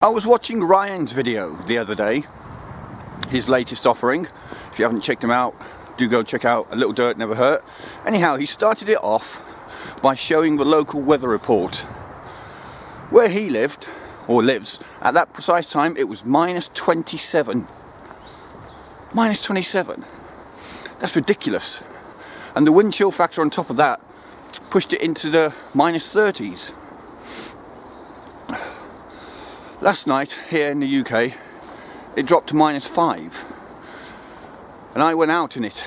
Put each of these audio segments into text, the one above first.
I was watching Ryan's video the other day, his latest offering. If you haven't checked him out, do go check out A Little Dirt Never Hurt. Anyhow, he started it off by showing the local weather report. Where he lived, or lives, at that precise time it was -27. -27. That's ridiculous. And the wind chill factor on top of that pushed it into the -30s. Last night here in the UK it dropped to -5, and I went out in it.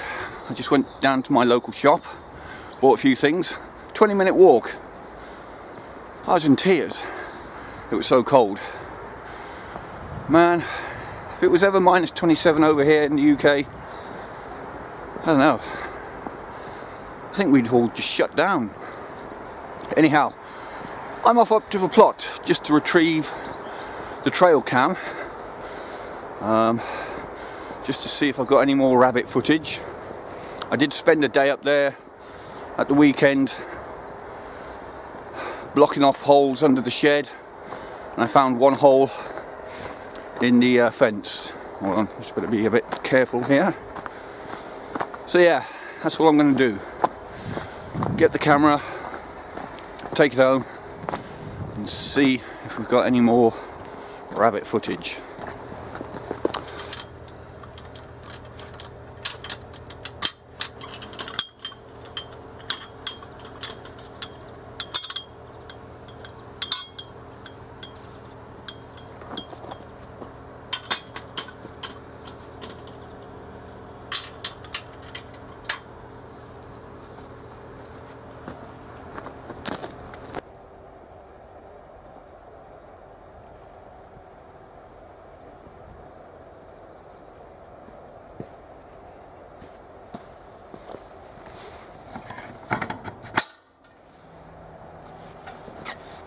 I just went down to my local shop, bought a few things, 20-minute walk. I was in tears. It was so cold. Man, if it was ever -27 over here in the UK, I don't know, I think we'd all just shut down. Anyhow, I'm off up to the plot just to retrieve the trail cam, just to see if I've got any more rabbit footage. I did spend a day up there at the weekend blocking off holes under the shed, and I found one hole in the fence. Hold on, just better be a bit careful here. So yeah, that's what I'm going to do. Get the camera, take it home and see if we've got any more rabbit footage.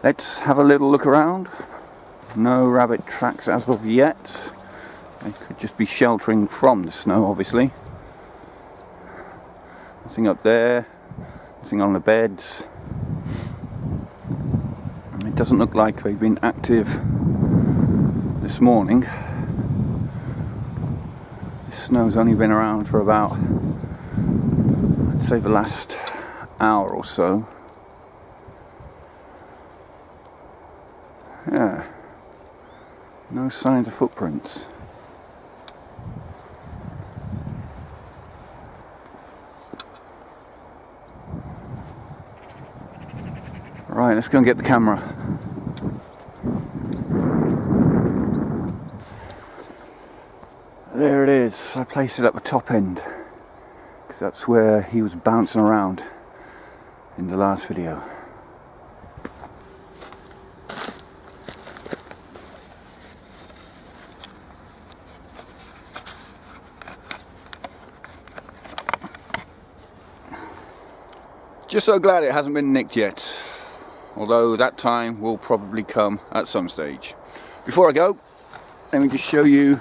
Let's have a little look around. No rabbit tracks as of yet. They could just be sheltering from the snow, obviously. Nothing up there, nothing on the beds. It doesn't look like they've been active this morning. This snow's only been around for about, I'd say, the last hour or so. Yeah, no signs of footprints. Right, let's go and get the camera. There it is. I placed it at the top end because that's where he was bouncing around in the last video. Just so glad it hasn't been nicked yet, although that time will probably come at some stage. Before I go, let me just show you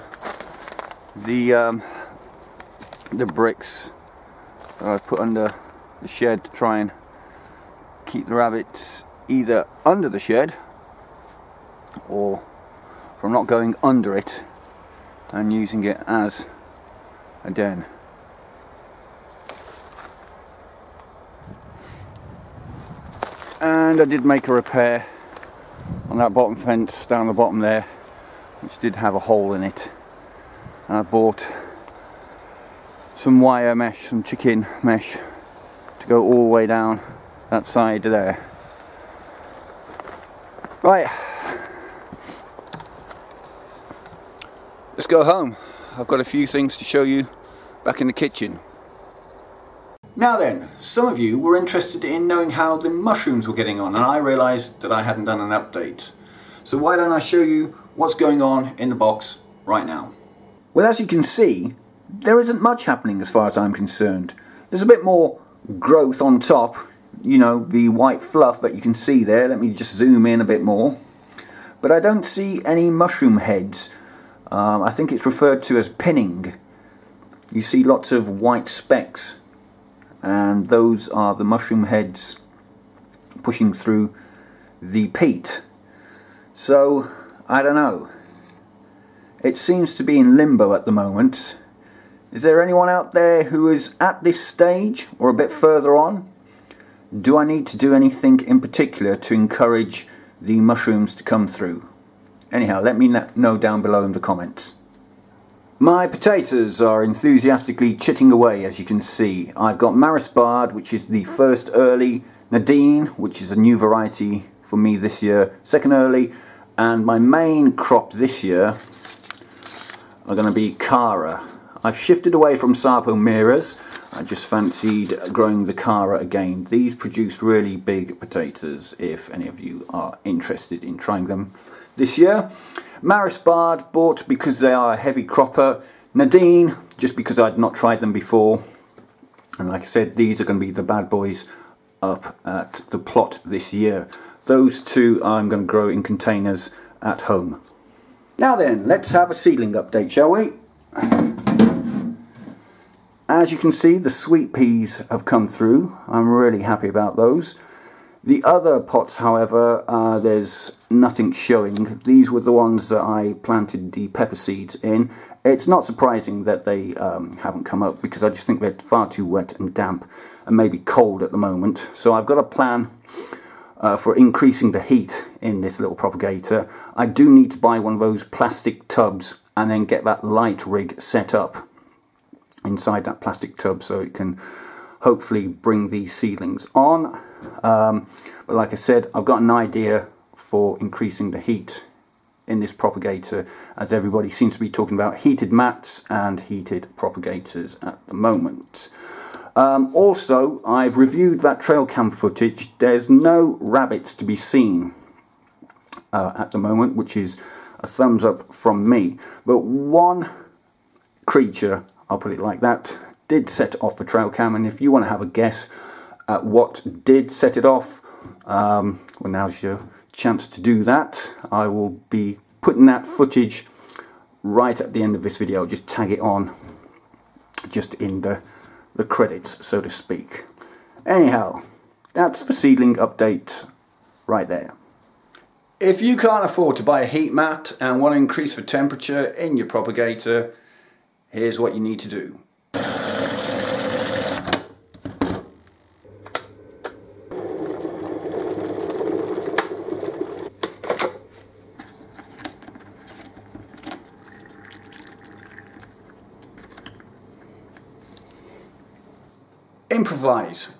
the bricks that I've put under the shed to try and keep the rabbits either under the shed or from not going under it and using it as a den. And I did make a repair on that bottom fence down the bottom there, which did have a hole in it, and I bought some wire mesh, some chicken mesh, to go all the way down that side there. Right, let's go home. I've got a few things to show you back in the kitchen. Now then, some of you were interested in knowing how the mushrooms were getting on, and I realised that I hadn't done an update. So why don't I show you what's going on in the box right now. Well, as you can see, there isn't much happening as far as I'm concerned. There's a bit more growth on top, you know, the white fluff that you can see there. Let me just zoom in a bit more. But I don't see any mushroom heads. I think it's referred to as pinning. You see lots of white specks, and those are the mushroom heads pushing through the peat. So I don't know. It seems to be in limbo at the moment. Is there anyone out there who is at this stage or a bit further on? Do I need to do anything in particular to encourage the mushrooms to come through? Anyhow, let me know down below in the comments. My potatoes are enthusiastically chitting away, as you can see. I've got Maris Bard, which is the first early, Nadine, which is a new variety for me this year, second early, and my main crop this year are going to be Cara. I've shifted away from Sapo Miras. I just fancied growing the Cara again. These produce really big potatoes if any of you are interested in trying them this year. Maris Bard bought because they are a heavy cropper. Nadine just because I'd not tried them before. And like I said, these are going to be the bad boys up at the plot this year. Those two I'm going to grow in containers at home. Now then, let's have a seedling update, shall we? As you can see, the sweet peas have come through. I'm really happy about those. The other pots, however, there's nothing showing. These were the ones that I planted the pepper seeds in. It's not surprising that they haven't come up because I just think they're far too wet and damp and maybe cold at the moment. So I've got a plan for increasing the heat in this little propagator. I do need to buy one of those plastic tubs and then get that light rig set up inside that plastic tub so it can hopefully bring these seedlings on. But like I said, I've got an idea for increasing the heat in this propagator, as everybody seems to be talking about heated mats and heated propagators at the moment. Also, I've reviewed that trail cam footage. There's no rabbits to be seen at the moment, which is a thumbs up from me. But one creature, I'll put it like that, did set off the trail cam, and if you want to have a guess at what did set it off, well, now's your chance to do that. I will be putting that footage right at the end of this video. I'll just tag it on just in the credits, so to speak. Anyhow, that's the seedling update right there. If you can't afford to buy a heat mat and want to increase the temperature in your propagator, here's what you need to do. Improvise.